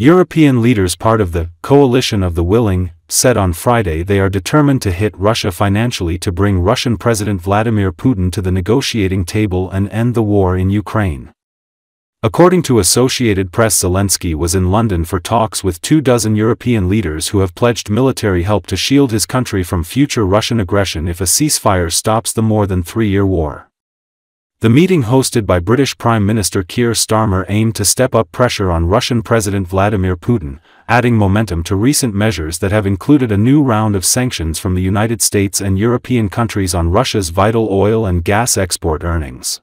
European leaders, part of the coalition of the willing, said on Friday they are determined to hit Russia financially to bring Russian President Vladimir Putin to the negotiating table and end the war in Ukraine. According to Associated Press, Zelensky was in London for talks with 24 European leaders who have pledged military help to shield his country from future Russian aggression if a ceasefire stops the more than 3-year war. The meeting, hosted by British Prime Minister Keir Starmer, aimed to step up pressure on Russian President Vladimir Putin, adding momentum to recent measures that have included a new round of sanctions from the United States and European countries on Russia's vital oil and gas export earnings.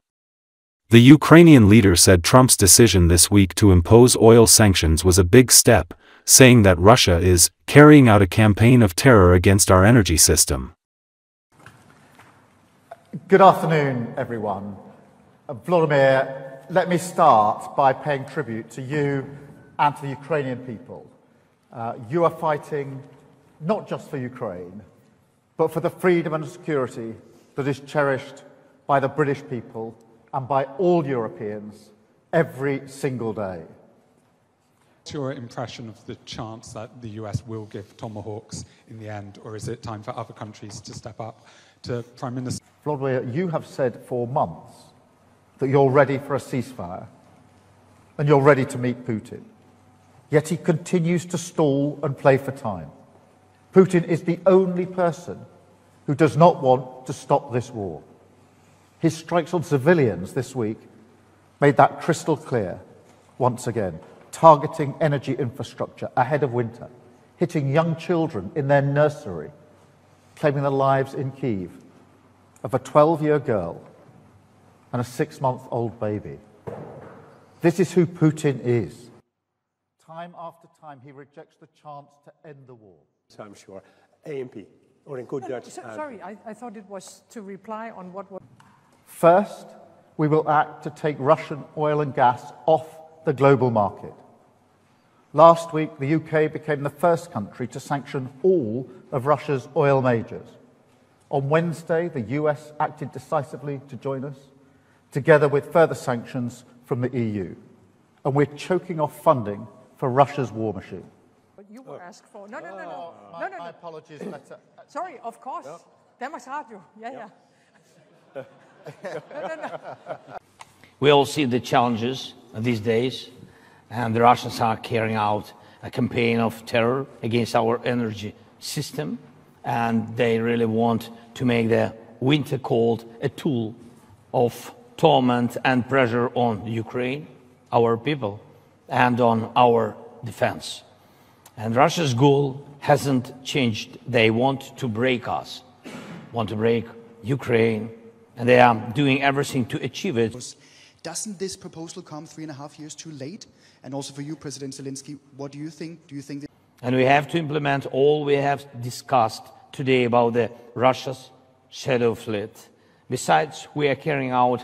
The Ukrainian leader said Trump's decision this week to impose oil sanctions was a big step, saying that Russia is carrying out a campaign of terror against our energy system. Good afternoon, everyone. Vladimir, let me start by paying tribute to you and to the Ukrainian people. You are fighting not just for Ukraine, but for the freedom and security that is cherished by the British people and by all Europeans every single day. What's your impression of the chance that the US will give Tomahawks in the end, or is it time for other countries to step up? To Prime Minister Vladimir, you have said for months that you're ready for a ceasefire and you're ready to meet Putin. Yet he continues to stall and play for time. Putin is the only person who does not want to stop this war. His strikes on civilians this week made that crystal clear once again, targeting energy infrastructure ahead of winter, hitting young children in their nursery, claiming the lives in Kyiv of a 12-year girl and a 6-month-old baby. This is who Putin is. Time after time, he rejects the chance to end the war. So I'm sure. AMP, or in good Dutch. Sorry, I thought it was to reply on what was... First, we will act to take Russian oil and gas off the global market. Last week, the UK became the first country to sanction all of Russia's oil majors. On Wednesday, the US acted decisively to join us, together with further sanctions from the EU. And we're choking off funding for Russia's war machine. But you were asked for... No. My apologies. Sorry, of course. Danmarks Radio. Yeah. We all see the challenges these days, and the Russians are carrying out a campaign of terror against our energy system, and they really want to make the winter cold a tool of torment and pressure on Ukraine, our people, and on our defense. And Russia's goal hasn't changed. They want to break us, want to break Ukraine, and they are doing everything to achieve it. Doesn't this proposal come 3.5 years too late? And also for you, President Zelensky, what do you think? Do you think that... And we have to implement all we have discussed today about the Russia's shadow fleet. Besides, we are carrying out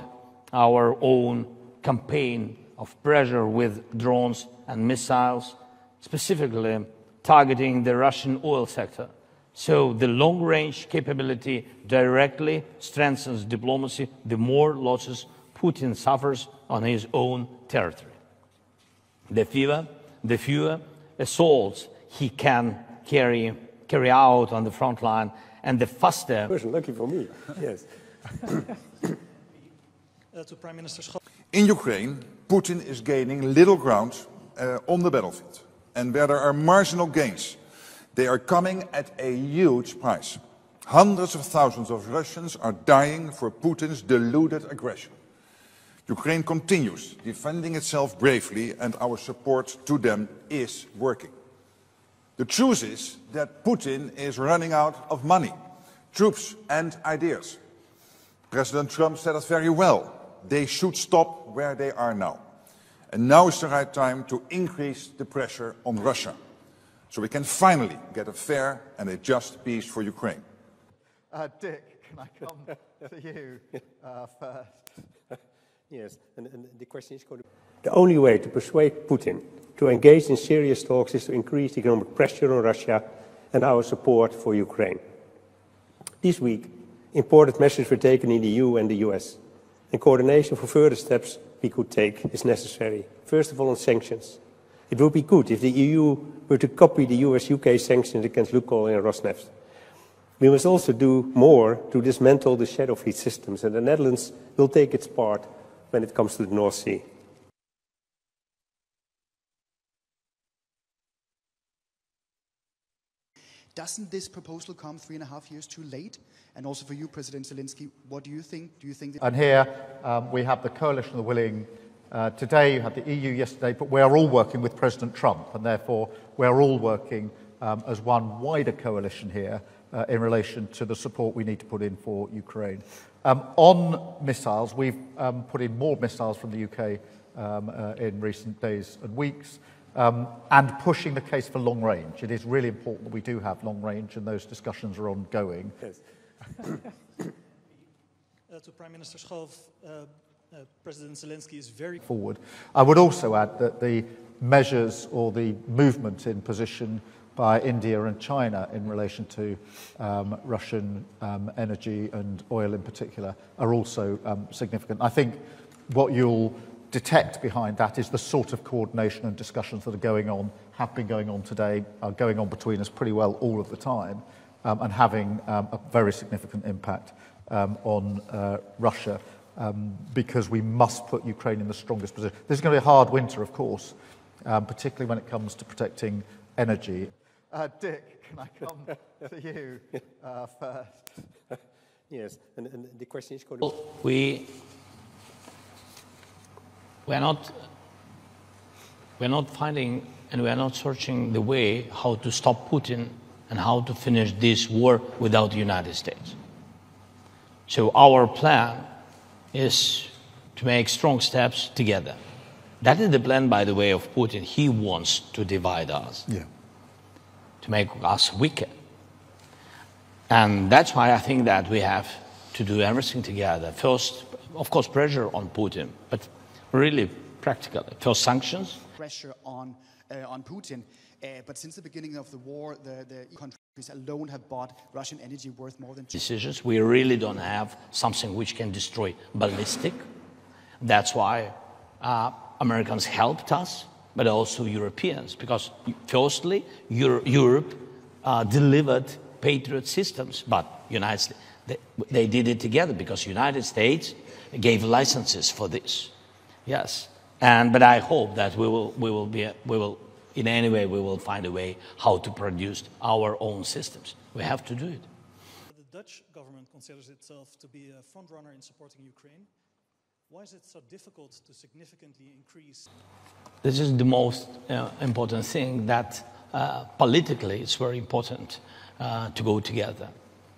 our own campaign of pressure with drones and missiles, specifically targeting the Russian oil sector. So the long-range capability directly strengthens diplomacy, the more losses Putin suffers on his own territory. The fewer assaults he can carry out on the front line, and the faster... Lucky for me, yes. In Ukraine, Putin is gaining little ground on the battlefield. And where there are marginal gains, they are coming at a huge price. Hundreds of thousands of Russians are dying for Putin's deluded aggression. Ukraine continues defending itself bravely, and our support to them is working. The truth is that Putin is running out of money, troops and ideas. President Trump said it very well. They should stop where they are now. And now is the right time to increase the pressure on Russia, so we can finally get a fair and a just peace for Ukraine. Dick, can I come to you first? Yes, and the question is going to... The only way to persuade Putin to engage in serious talks is to increase economic pressure on Russia and our support for Ukraine. This week, important measures were taken in the EU and the US, and coordination for further steps we could take is necessary. First of all, on sanctions. It would be good if the EU were to copy the US-UK sanctions against Lukoil and Rosneft. We must also do more to dismantle the shadow fleet systems, and the Netherlands will take its part when it comes to the North Sea. Doesn't this proposal come 3.5 years too late? And also for you, President Zelensky, what do you think? Do you think that... And here we have the coalition of the willing. Today you had the EU yesterday, but we are all working with President Trump, and therefore we are all working as one wider coalition here in relation to the support we need to put in for Ukraine. On missiles, we've put in more missiles from the UK in recent days and weeks. And pushing the case for long range. It is really important that we do have long range, and those discussions are ongoing. Yes. To Prime Minister Schoof, President Zelensky is very forward. I would also add that the measures or the movement in position by India and China in relation to Russian energy and oil in particular are also significant. I think what you'll detect behind that is the sort of coordination and discussions that are going on, have been going on today, are going on between us pretty well all of the time, and having a very significant impact on Russia, because we must put Ukraine in the strongest position. This is going to be a hard winter, of course, particularly when it comes to protecting energy. Dick, can I come to you first? Yes, and the question is going to... We're not finding and we're not searching the way how to stop Putin and how to finish this war without the United States. So our plan is to make strong steps together. That is the plan, by the way, of Putin. He wants to divide us, to make us weaker. And that's why I think that we have to do everything together. First, of course, pressure on Putin, but really practically. First, sanctions. Pressure on Putin. But since the beginning of the war, the countries alone have bought Russian energy worth more than... Decisions. We really don't have something which can destroy ballistic. That's why Americans helped us, but also Europeans, because firstly, Europe delivered Patriot systems, but United States, they did it together because United States gave licenses for this. Yes, but I hope that we will in any way we will find a way how to produce our own systems. We have to do it. The Dutch government considers itself to be a front runner in supporting Ukraine. Why is it so difficult to significantly increase? This is the most important thing, that politically it's very important to go together.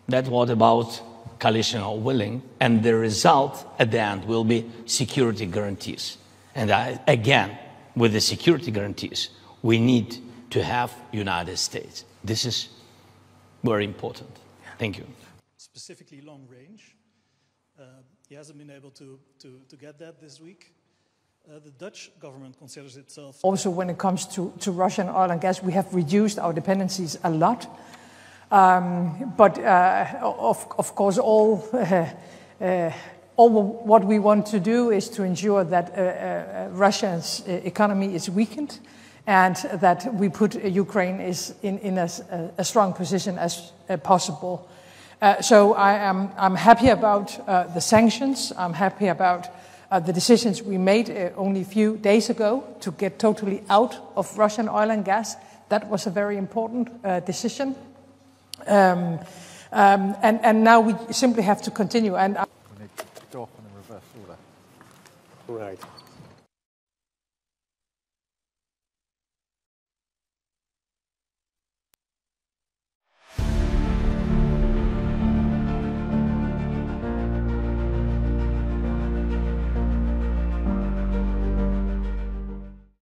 That's what about coalition or willing, and the result at the end will be security guarantees. And again, with the security guarantees, we need to have United States. This is very important. Thank you. Specifically long range. He hasn't been able to get that this week. The Dutch government considers itself... Also, when it comes to Russian oil and gas, we have reduced our dependencies a lot. But of course, all what we want to do is to ensure that Russia's economy is weakened, and that we put Ukraine in a strong position as possible. So I'm happy about the sanctions. I'm happy about the decisions we made only a few days ago to get totally out of Russian oil and gas. That was a very important decision. And now we simply have to continue. And we need to go off in a reverse order. Right.